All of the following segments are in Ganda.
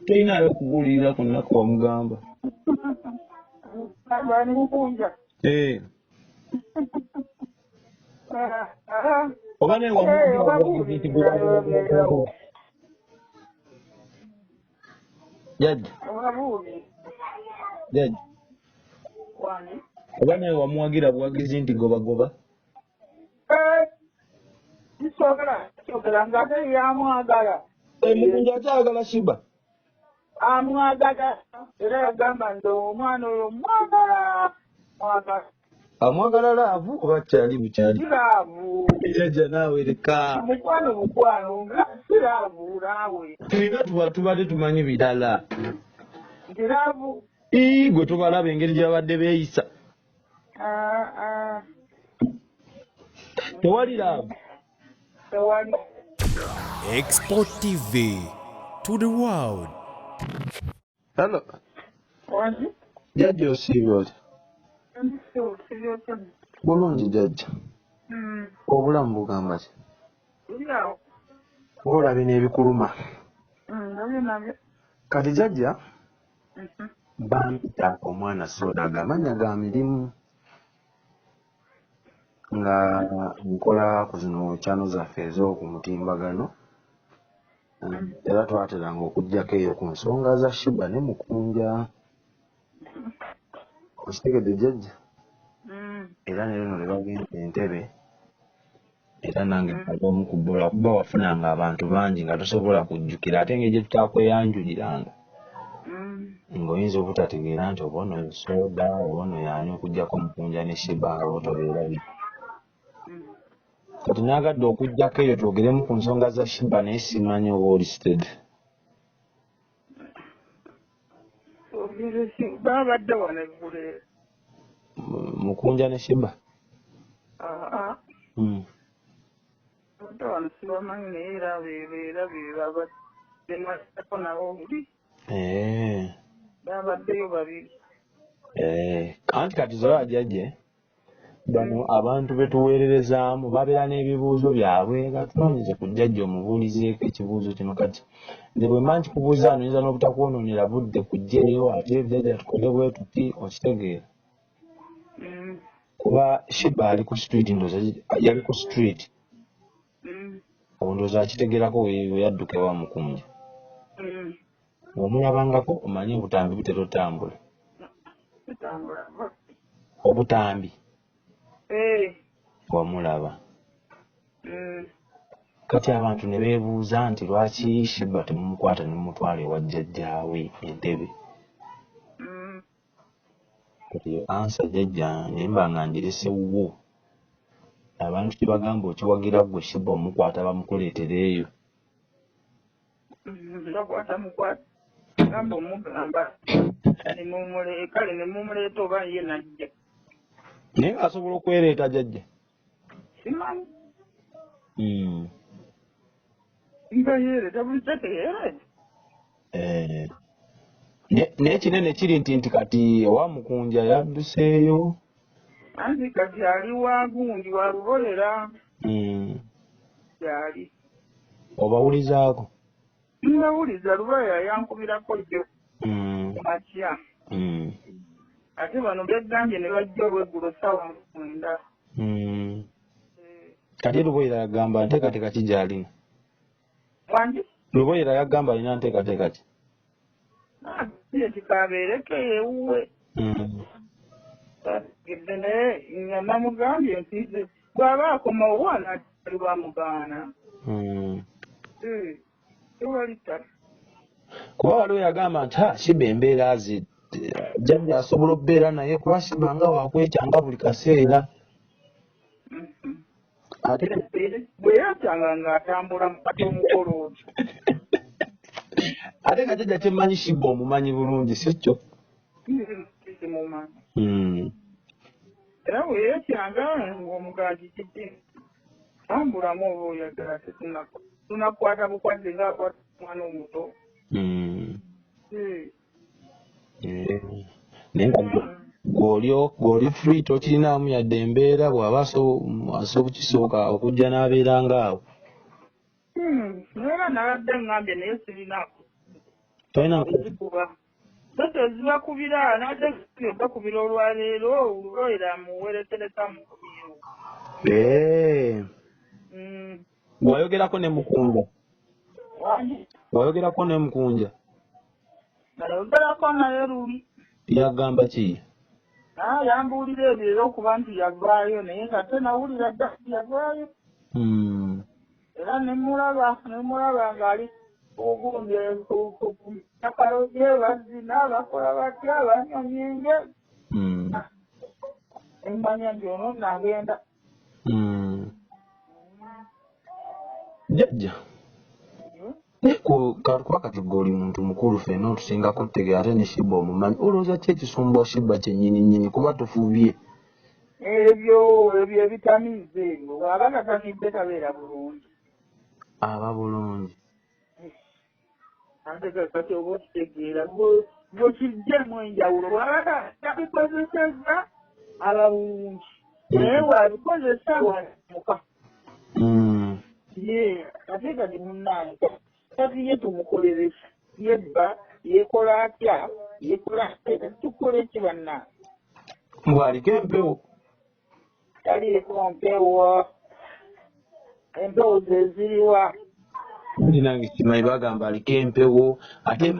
toyinayo kugulirira ku nnaku wamugamba. Bani mukunja. Oba naye Jjajja. Jjajja. Oba naye wamuwagira buwagizi nti goba. Kisogera ngate yamwagala. Mukunja akyagala Sheebah. Amwagala era yagamba nti omwana oyo mwagala. Amwagala laavu oba kyali bukyali? Laavu. Jjajja naawe leka. Mukwano nga laavu naawe. Tulina tubadde tumanyi birala. Nti laavu. Gwe tubalaba engeri gy'abadde beeyisa. Tewali laavu. Tewali. Export TV to the world. Hello. Wani? Jjajja osiibye oti? Bulungi Jjajja. Obulamu bugamba ki? Ng'olabye n'ebikuluma. Kati Jjajja bampita omwana Sodaga amannya ga mirimu nga nkola ku zino chano zaffe ez'oku mutimbagano era twateranga okuggyako eyo ku nsonga za Sheebah ne Mukunja. Okitegedde Jjajja? Era ne lino ne bagenda Entebbe era nange omu ku bbola kuba wafunanga abantu bangi nga tosobola kujjukira ate engeri gye tutakweyanjuliranga ng'oyinza obutategeera nti oba ono Soda oba ono y'ani okuggyako Mukunja ne Sheebah otobeerabi. Kati naagadde okuggyako eyo twogeremu ku nsonga za Sheebah naye simanyi oba oli sted. Babadde wano eggule. Mukunja ne Sheebah? Babadde wano sibamanyi naye era babadde mwasako nabo buli. Babaddeyo babiri. Anti kati zola Jjajja bano abantu betuweererezaamu babeera n'ebibuuzo byabwe nga tunonyeze ku Jjajja omubuulizeeko ekibuuzo kino. Kati nze bwe mba nkikubuuza ano oyinza n'obutakwonoonera budde kujjaeyo ate Jjajja tukole bwe tuti okitegeera. Kuba Sheebah ali ku street ndowooza yali ku street. Ndowooza akitegeerako we yadduka ewa Mukunja. Omulabangako omanyi obutambi butera otambula. Obutambi. Wamulaba. Kati abantu ne beebuuza nti lwaki Sheebah temumukwata ne mumutwala ewa Jjajjaawe Entebbe. Kati yo ansa Jjajja naye mba nga ngiresewuwo. Abantu kye bagamba okiwagira gwe Sheebah omukwata bamukuleetera eyo. Bakwata mukwata. Gamba omugamba kale ne mumuleeta oba ye najja. Naye asobola okwereeta Jjajja? Simanyi. Nga yeereeta buli teteyeereeta. Naye kinene kiri nti kati ewa Mukunja yadduseeyo. Anti kati ali wa gundi wa lubolera. Yali. Obawulizaako? Mbawuliza lubolera yankubirako jjo. Atya. Ate bano beggambye ne bajja olweggulo ssaawa 9. Kati lubolera yagamba nteekateeka ki gy'alina? Wangi? Lubolera yagamba alina nteekateeka ki? Kikabeereko ewuwe. Naye nga namugambye nti bw'aba akoma owana ali bamugaana. Tewali. Kuba waliwo yagamba nti Sheebah embeera ze Jjajja asobola okubeera naye kuba Sheebah nga wakwekyanga buli kaseera. Ate bwe yakyanga ng'atambula mu kati omukolo ogwo. ate nga Jjajja kyemmanyi Sheebah omumanyi bulungi si kyo? Simumanyi. Era bwe yeekyanga ng'omuganji kiti tambulamu oba oyagala tunakwata bukwadde ng'akwata omwana omuto. Naye nga gw'oli free tokirinaamu yadde embeera bw'aba asobokisooka okujja n'abeera ng'awo. Naye nabadde ngambye naye sirinaako. Toyina ezikuba sote zibakubira nate bakubira olwaleero olwoera muwerekereka mukubiro. Wayogerako ne Mukunja? Wayogerako ne Mukunja? Nayogerako naye luli. Yagamba ki? Yambuulira ebyo okuba nti yavaayo naye nga tenawulira dda yavaayo. Era nemulaba ng'ali ogunje ku ttaka lye bazina bakola batya banywa myenge. Emmanya nti ono nagenda. Jjajja. Kuba kati gwe oli muntu mukulu ffenna otusingako tutegeera ate ne Sheebah omumanyi. Olowooza ki ekisumba Sheebah kyennyini kuba tufuubye? Ebyo ebitamiiza ebyo bw'aba tatamidde tabeera bulungi. Aba bulungi. Ate kati oba okitegeera bw'okiggyamu enjawulo bw'aba tabikozesezza aba bulungi. Naye bw'abikozesa bw'amuka. Ate kati munnange kati ye tumukoleresa yebba yekola atya yekola atya tukole ki bannange? Mbwaliko empewo. Taliiko mpeewo. Empewo ze ziriwa? Ndi nange kimanyi bagamba aliko empewo. Ate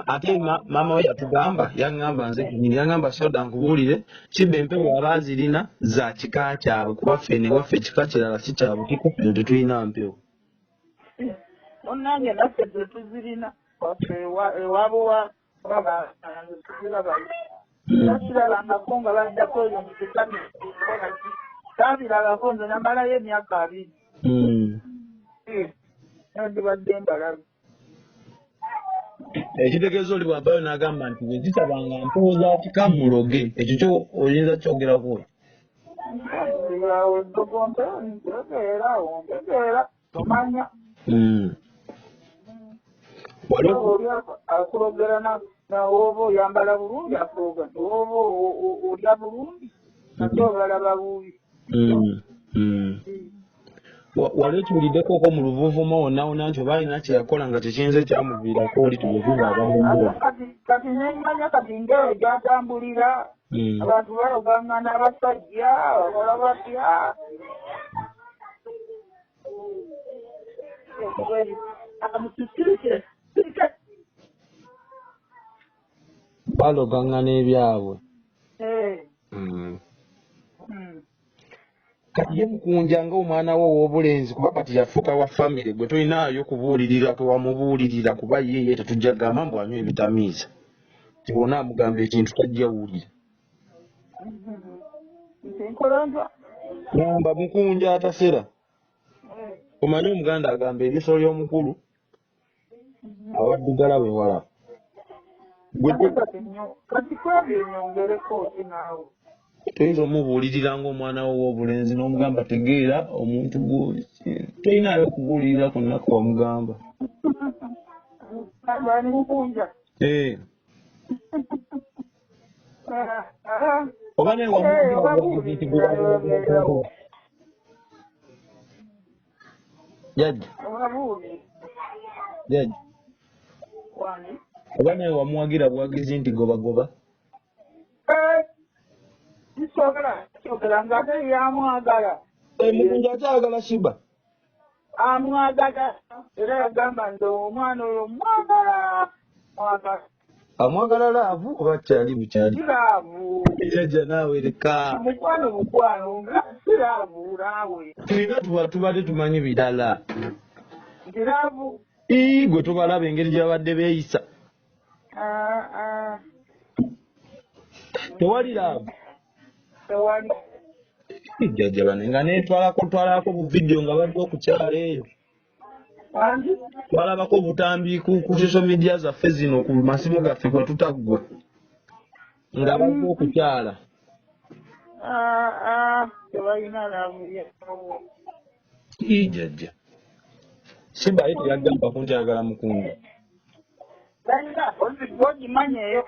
maama we yatugamba yaŋŋamba nze kennyini yaŋŋamba soda nkubuulire Sheebah empewo aba azirina za kika kyabwe kuba ffene waffe ekika kirala si kya butiko ffe tetulina mpewo. Munnange naffe tetuzirina waffe ewaabo wa tuzirabayo. Nakirabangako nga baddako eyo mu kitami saabirabako nze namalayo emyaka 2. Nandibadde mbalabe. Ekitegeeza oli bw'avaayo n'agamba nti bwe zitabanga mpewo za kika muloge ekyo kyo oyinza kyogerako. Ddogo ntegeera tomanya. Akulogera nawoba oyambala bulungi akuloga nti woba olya bulungi nate obalaba bubi. Wali okiwuliddekoko mu luvuuvuma wonna nti oba alina kye yakola nga tekiyinza ekyamuviirako oli tugeziba abamumbula. Kati nemmanya kati ng'eyo gy'atambulira abantu baloganga n'abasajja bakola batya. Baloganga n'ebyabwe. Kati ye Mukunja ng'omwana we ow'obulenzi kuba kati yafuuka wa famire gwe tolinaayo kubuulirira tewamubuulirira kuba ye tetujja kugamba mbu anywa ebitamiiza. Tibona amugamba ekintu tajja wulira. Gamba Mukunja atasera. Omanyi Omuganda agamba eriiso ly'omukulu awaddugala bwe wala. Kati kwebyo enyongereko naawe. Toyinza omubuulirira ng'omwana we ow'obulenzi n'omugamba tegeera omuntu tolinaayo kubuulirira kwonna kwe wamugamba. Ani Mukunja? Oba naye Jjajja. Jjajja. Oba naye wamuwagira buwagizi nti gobagoba? Kyogera ng'ate yamwagala. Mukunja akyagala Sheebah? Amwagala era yagamba nti omwana oyo mwagala. Amwagala laavu oba kyali bukyali? Laavu. Jjajja naawe leka. Mukwano nga si laavu naawe. Tulina tubadde tumanyi birala. Nti laavu. Gwe tobalaba engeri gye babadde beeyisa. Tewali laavu? Tewali. Jjajja bane nga netwalako bu vidiyo nga badde okukyala eyo. Twalabako butambi ku social media zaffe zino ku masimu gaffe kwe tutaggwa nga badde okukyala. Tebalina laavu. Jjajja. Sheebah yete yagamba ku nti ayagala Mukunja. Ogimanya eyo.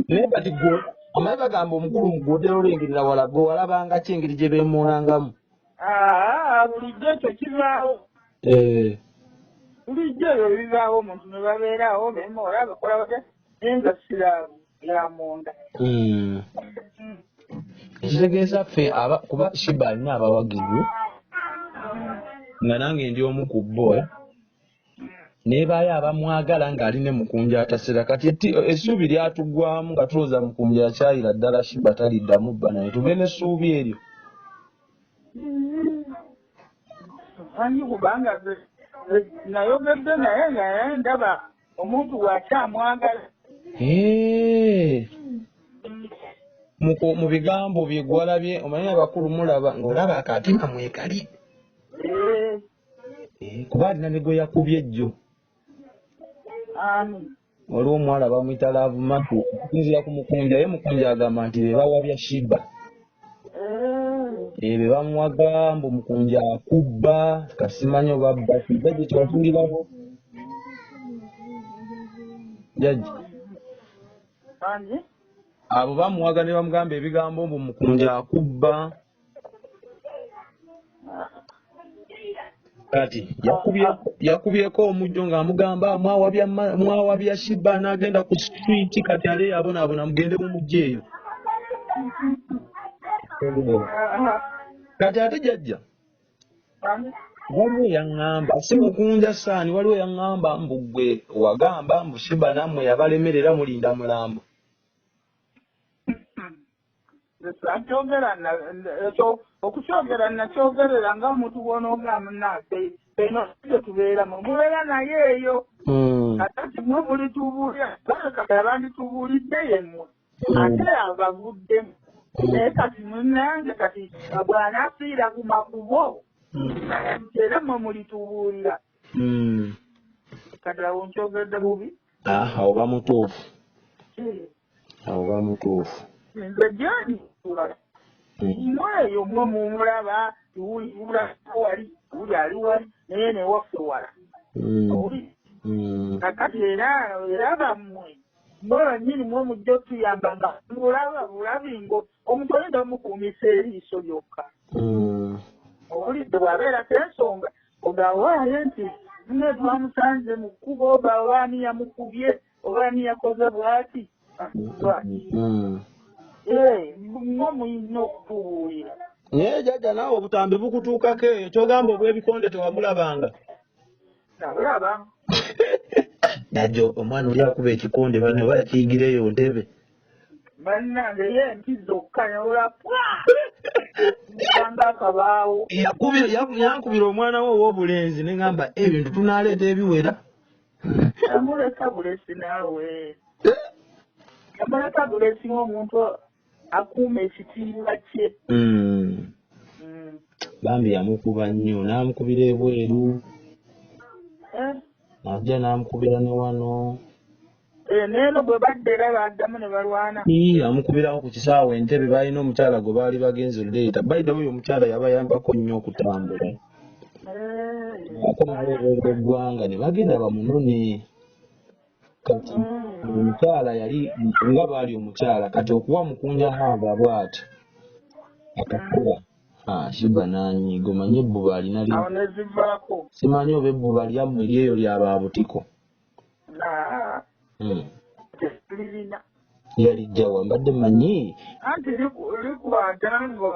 Naye kati gwe amaye bagamba omukulu mugwotera olengerera wala gwe walabanga ki engeri gye beemuunangamu? Bulijjo ekyo kivaawo. bulijjo ebyo bibaawo omuntu ne babeerawo bemola bakola batya naye nga siraabu ya munda. Ekitegeeza ffe kuba Sheebah alina abawagizi nga nange ndi omu ku bo neebaayo abamwagala ng'ali ne mukunja atasera kati essuubi lyatugwamu nga tulowooza mukunja akyayira ddala Sheebah taliddamu bba naye tugenda essuubi eryo. Ani kubanga nayogedde naye nga ndaba omuntu bw'akyamwagala. Mu bigambo bye gwalabye omanyi abakulu mulaba ng'olaba akatima mwekali. Kuba alina ne gwe yakubye ejjo. Waliwo omuwala bamuyita Laavumatu okusinziira ku mukunja ye mukunja agamba nti be bawabya Sheebah. Be bamuwaga mbu mukunja akubba kasimanyi oba basi Jjajja kyewatulirako. Jjajja. Abo bamuwaga ne bamugamba ebigambo mbu mukunja akubba. Kati yakubyeko omujjo ng'amugamba mwawabya Sheebah n'agenda ku street kati ale yabonaabona mugende mumujja eyo. Kati ate Jjajja waliwo yaŋŋamba si mukunja saani waliwo yaŋŋamba mbu ggwe wagamba mbu Sheebah nammwe yabalemerera mulinda mulambo. Okukyogera nakyogerera nga omuntu bw'onoogamba munange eno tetubeeramu mubeera naye eyo ate mwe mulitubuulira kati abanditubuulidde yemmwe ate abavuddemu naye kati munange kati bw'anafiira ku makubo era mwe mulitubuulira kati awo nkyogedde bubi. Awo bamutuufu. Awo bamutuufu. Nze gyali mweyo mwe mumulaba wali ali wali naye newaffe wala kakati era bammwe mwenyini mwe mujja otuyamba nga mulaba bulabi ngo omuntu oyinza omukuumisa eriiso lyokka owulidde bw'abeera kensonga ogawaayo nti ne twamusanze mu kkubo oba obaani yamukubye obaani yakoze bw'ati mwe muyina okutubuulira. Naye Jjajja naawe obutambi bukutuukako eyo kyogamba obw'ebikonde tewabulabanga. Nabulaba. Jjajja omwana oli akuba ekikonde bino oba yakiyigireyo ntebe. Bannange ye nti zokka newulapwa nsanga akabaawo. Yankubira omwana we ow'obulenzi ne ngamba ebintu tunaaleeta ebiwera. Yamuleka bulesi naawe. Yamuleka bulesi ng'omuntu akuuma ekitiibwa kye. Bambi yamukuba nnyo n'amukubira ebweru. Najja n'amukubira ne wano. Neeno bwe badde era baddamu ne balwana. Amukubirawo ku kisaawe Entebbe balina omukyala gwe baali bagenze leeta. Bayida oyo omukyala yabayambako nnyo okutambula. Akomawo eggwanga ne bagenda bamunone. Kati omukyala yali nga baali omukyala kati okuba mukunja hanga bw'ati akakuba Sheebah n'anyiiga omanye ebbuba alina simanyi oba ebbuba lyammwe eryeyo lyaba butiko yalijjawa mbadde mmanyi anti likwata nga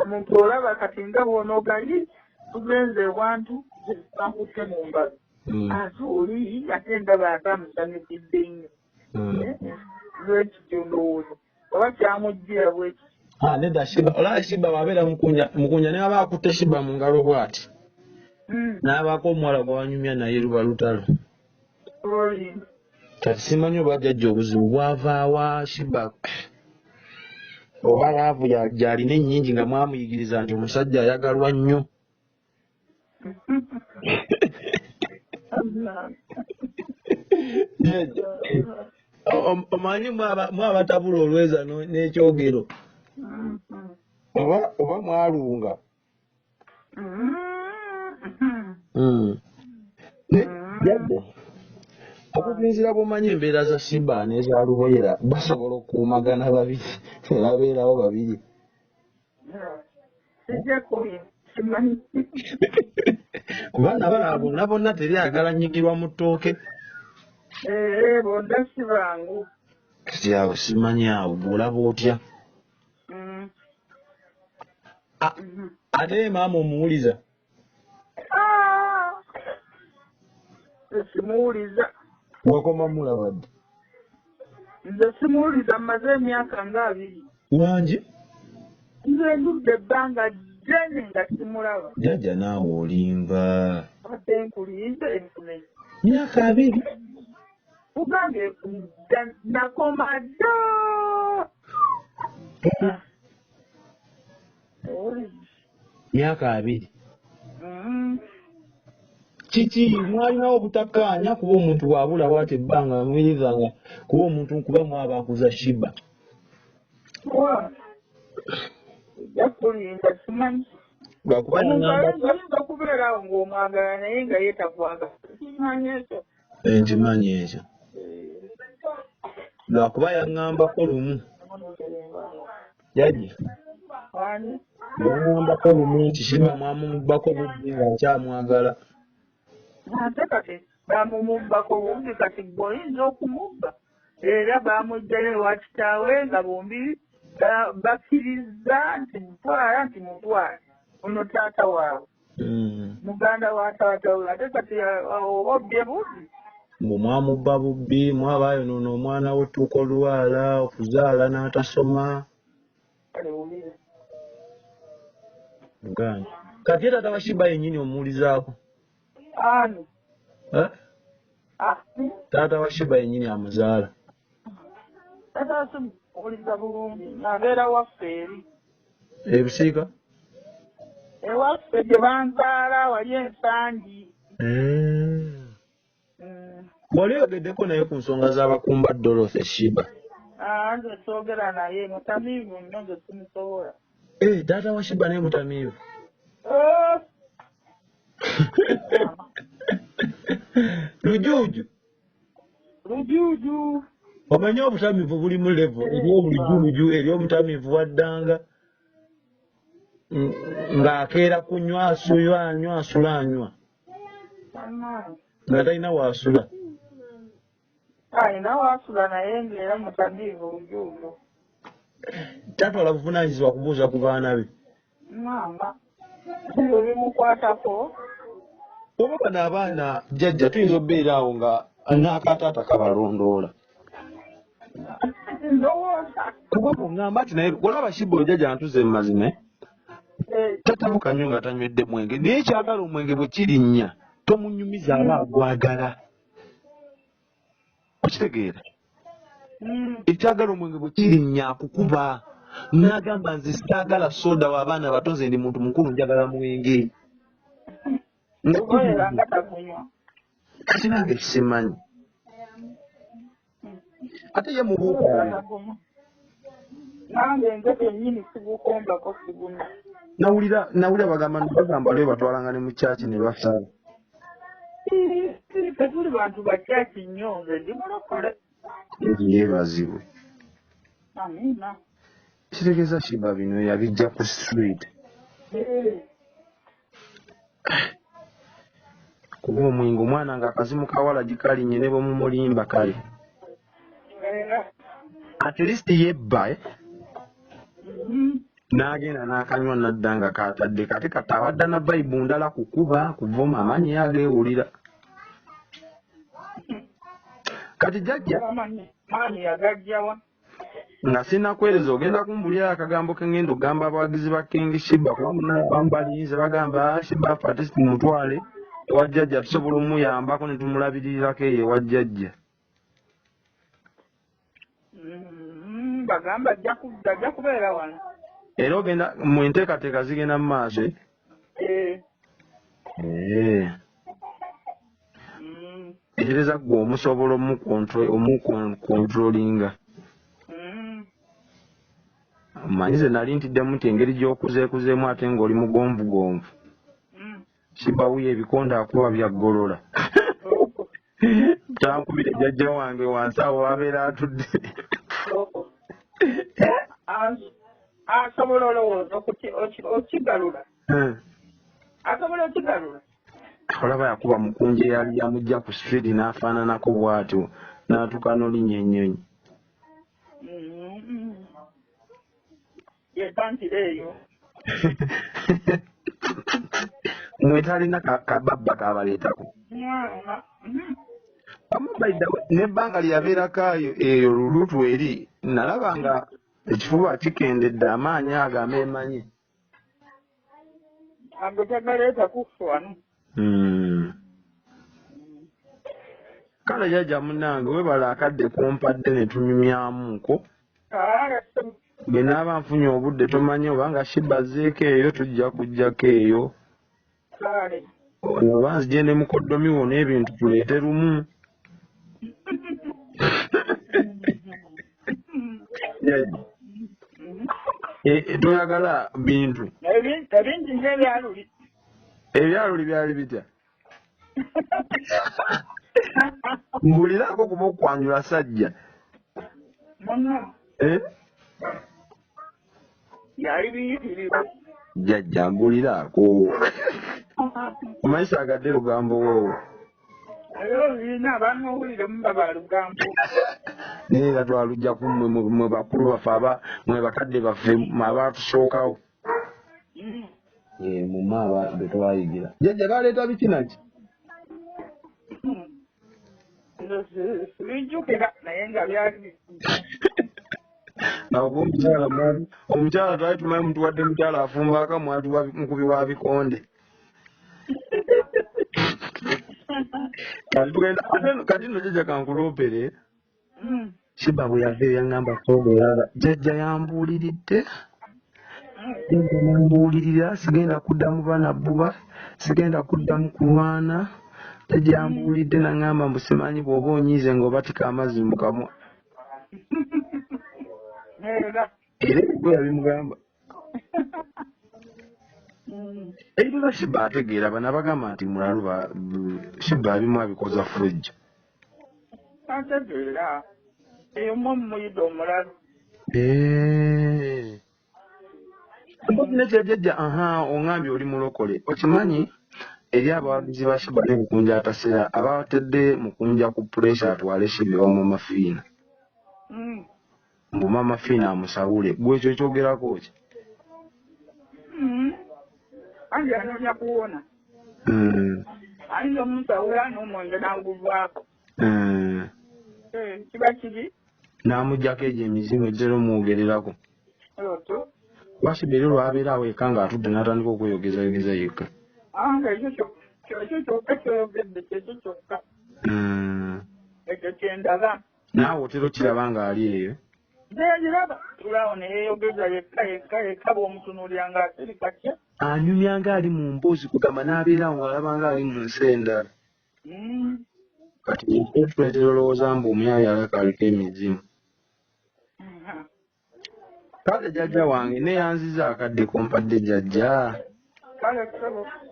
omuntu olaba kati nga bw'onoogali tugenze ewantu bakutte mu mbalo ate oli ate ndaba atamusanyukidde nnyo lwekityo ndowooza oba kyamuggira bwekiti. Nedda Sheebah olaba Sheebah bw'abeera mukunja ne baba akutte Sheebah mu ngalo bw'ati n'abaako omuwala gwe wanyumya naye luba lutalo. Kati simanyi oba Jjajja obuzibu bwavaawa Sheebah oba laavu gy'alina ennyingi nga mwamuyigiriza nti omusajja ayagalwa nnyo. Omanyi mwabatabula olweza n'ekyogero oba mwalunga. Jjajja okusinziira bw'omanyi embeera za Sheebah n'eza Luboyera basobola okukuumagana babiri olabeerawo babiri. Kubanga bonna bonna teryagala nnyigirwa mu ttooke. Bonna si bangu. Kati awo simanyi awo bw'olaba otya. Ate maama omuwuliza. Simuwuliza. Wakoma mulaba ddi? Nze simuwuliza mmaze emyaka nga 2. Wangi? Nze ndudde ebbanga ddene nga simulaba. Jjajja naawe olimba. Ate nkulinze enfune. Myaka 2? Ugange nakoma dda. Myaka 2. Kiki mwalinawo obutakkaanya kuba omuntu bw'abula bw'ati ebbanga muyizanga kuba omuntu kuba mwaba akuza Sheebah. Yakulinda simanyi. Oyinza kubeerawo ng'omwagala naye nga yeetakwagala. Kimanyi ekyo. Nkimanyi ekyo. Lwakuba yaŋŋambako lumu. Jjajja. Yaŋŋambako lumu nti Sheebah mwamumubbako bubbi ng'akyamwagala. Ate kati bamumubbako bubbi kati bw'oyinza okumubba. Era baamuggyayo ewa kitaawe nga bombi bakkiriza nti mutwale. Ono taata waabwe. Muganda wa taata we. Ate kati obbye bubbi. Mbu mwamubba bubbi, mwaba ayonoona omwana we tuuka olwala, okuzaala n'atasoma. Muganda. Kati taata wa Sheebah yennyini omuwulizaako. Ani? Taata wa Sheebah yennyini amuzaala. Taata simuwuliza bulungi. Abeera waffe eri. Ebisiika? Ewaffe gye banzaala wali ensangi. Wali ogeddeko naye ku nsonga z'abakumba Dorothy Sheebah? Nze soogera naye mutamiivu nnyo nze simusobola. Taata wa Sheebah naye mutamiivu? Lujuuju? Lujuuju. Omanyi obutamiivu bulimu levo ery'obulujuuju ery'omutamiivu waddanga ng'akeera kunywa asula nga talina waasula. Alina waasula naye ng'era mutamiivu lujuuju. Tatwala buvunaanyizibwa kubuuza ku baana be. Mama ebyo bimukwatako. Oba bano abaana jjajja tuyinza obbeera awo nga n'akataata kabalondoola. Kuba bw'oŋŋamba ati naye olaba Sheebah jjajja natuze mu mazima. Tatabuka nnyo nga tanywedde mwenge naye ekyagala omwenge bwe kirinnya tomunyumiza aba agwagala. Okitegeera? Ekyagala omwenge bwe kirinnya akukuba. N'agamba nze sitaagala soda w'abaana bato nze ndi muntu mukulu njagala mwenge. Kati nange simanyi. Ate ye mubuuka. Nange nze kennyini sigukombako siguna. Nawulira bagamba nibagamba lwe batwalanga ne mu kyaki ne basala. Tetuli bantu bakyaki nnyo nze ndi mulokole. Yeebazibwe. Amina. Kitegeeza Sheebah bino yabijja ku street. Kuba omwenge omwana ng'akazimu kawala gikalinye ne bwemumulimba kale. At least yebba n'agenda n'akanywa n'adda nga kaatadde kati katawadda na bayibu ndala kukuba kuvuma amanyi ageewulira. Kati jjajja nga sinakwereza ogenda kumbulira akagambo ke ngenda ogamba abawagizi ba King Sheebah kuba bambalinze bagamba Sheebah ate tumutwale ewa jjajja tusobola omuyambako ne tumulabirirako eyo ewa jjajja. Bagamba ajja kubeera wano. Era ogenda mu nteekateeka zigenda mu maaso. Ekireza gwe omusobola omukontrolinga. Manyize nali ntiddemu nti engeri gy'okuzeekuzeemu ate ng'oli mugonvugonvu. Sheebah wuyo ebikonde akuba byaggolola. Tankubire jjajja wange wansi awo wabeera atudde. Asobola olowooza okigalula. asobola okugalula olaba yakuba mukunje yali yamujja ku street n'afaananako bw'atyo n'atuuka n'olinya ennyonyi yetantira eyo mwe talina kababba kabaleetako n'ebbanga lyabeerakaayo eyo lulutu eri nalaba nga ekifuba kikendedde amaanyi ago ameemanyi ago tagaleeta kufa wano kale jjajja munnange webala akadde kompadde ne tunyumyamuko bwe naaba nfunye obudde tomanyi obanga Sheebah azzeeko eyo tujja kujjako eyo oba nzije ne mukoddomi wo n'ebintu tuleete lumu toyagala bintu ebintu ng'ebyaluli ebyaluli byali bitya mbulirako kuba okwanjula sajja yali biyitirivu jjajja mbuliraako omanyisa agadde lugambo woowo olina abaana owulire mubaba lugambo naye nga twalugjaku mwe bakulu baffe mwe bakadde baffe abaatusookawo muma abaatu be twayigira jjajja baleeta biki naki bijjukira naye nga byali omukyala twali tumanyi mutuwadde mukyala afumba akamu atuwa mukubi wa bikonde kati no jjajja kankuloopere Sheebah bwe yava yaŋŋamba soogera jjajja yambuuliridde jjajja yambuulirira sigenda kuddamu baana bbuba sigenda kuddamu kulwana jjajja yambuulidde naŋŋamba mbu simanyi bw'oba onyiize ng'obatika amazzi mu kamwa era ebyo yabimugamba ebirala Sheebah ategeera bano abagamba nti mulalu Sheebah abimu abikoza fujjo ategeera eyo mumuyida omulalu nekyejjajja oŋambye oli mulokole okimanyi eri abawagizi ba Sheebah ne bukunja atasera abatedde mukunja ku puresha atwale Sheebah mu mafiina mbu mama fiina amusawule gwe ekyo kyogerako ki ange anoonya kuwona ayinza omusawula n'omwongera nguvaako kiba kibi n'amugjako egyo emizimu egitera omwogererako kuba Sheebah eri olwabeera aweeka ng'atudde n'atandika okweyogezayogeza yekka ekyo kyokka kyoyogedde kyekyo kyokka ekyo kyendaba naawe otera okiraba ng'ali eyo neeraba tulawo neyeeyogeza yekka bw'omutunuulira ng'asirika kye anyumya ng'ali mu mboozi kugamba n'abeerawo ng'alaba ng'ali mu nsi endala kati tuleetera olowooza mbu omuyaayo alaka aliko emizimu kale jjajja wange neyanziza akadde kompadde jjajja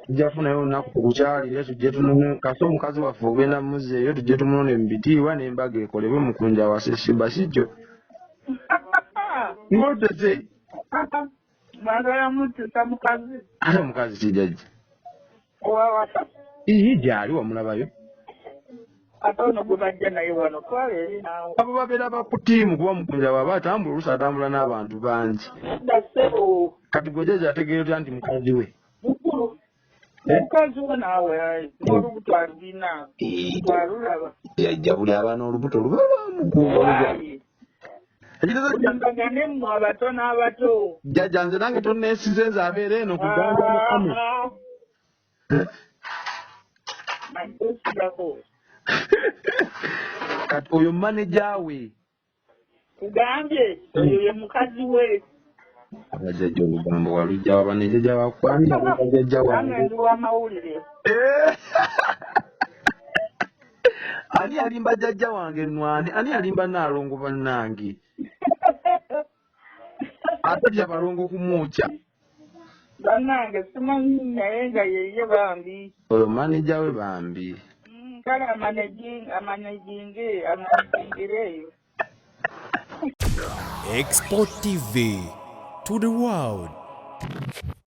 tujja kufunayo olunaku tukukyalire tujje tunone kase omukazi waffe ogenda muzzeeyo tujje tumunone mu bitiibwa n'embaga ekolebwe mukunja wase Sheebah kijjo ng'otese mwagala mutusa mukazi ate omukazi kijjajja owawaka gyali wamulabayo ate ono gwe bajja naye wano twala eri naawe abo babeera bakutiimu kuba mukunja bw'aba atambula oluusi atambula n'abantu bangi dasebo kati gwe jjajja ategeera otya nti mukazi we mukulu mukazi we naawe n'olubuto alulina twalulaba yajja buli abaana olubuto luba lwamukuba mbagane mmwe abato n'abato jjajja nze nange tonneesize nze abeera eno kugamba mukama mantesigako kati oyo maneja we kugambye oyo ye mukazi we abajjajja olugambo walujja wabanejajja bakwanja bajjajja wange ndi wamawulire ani alimba jjajja wange nnwani ani alimba naalongo bannange atajja balongo kumwokya bannange simanyi naye nga yeye bambi oyo maneja we bambi kale amanejingire eyo Export TV to the world.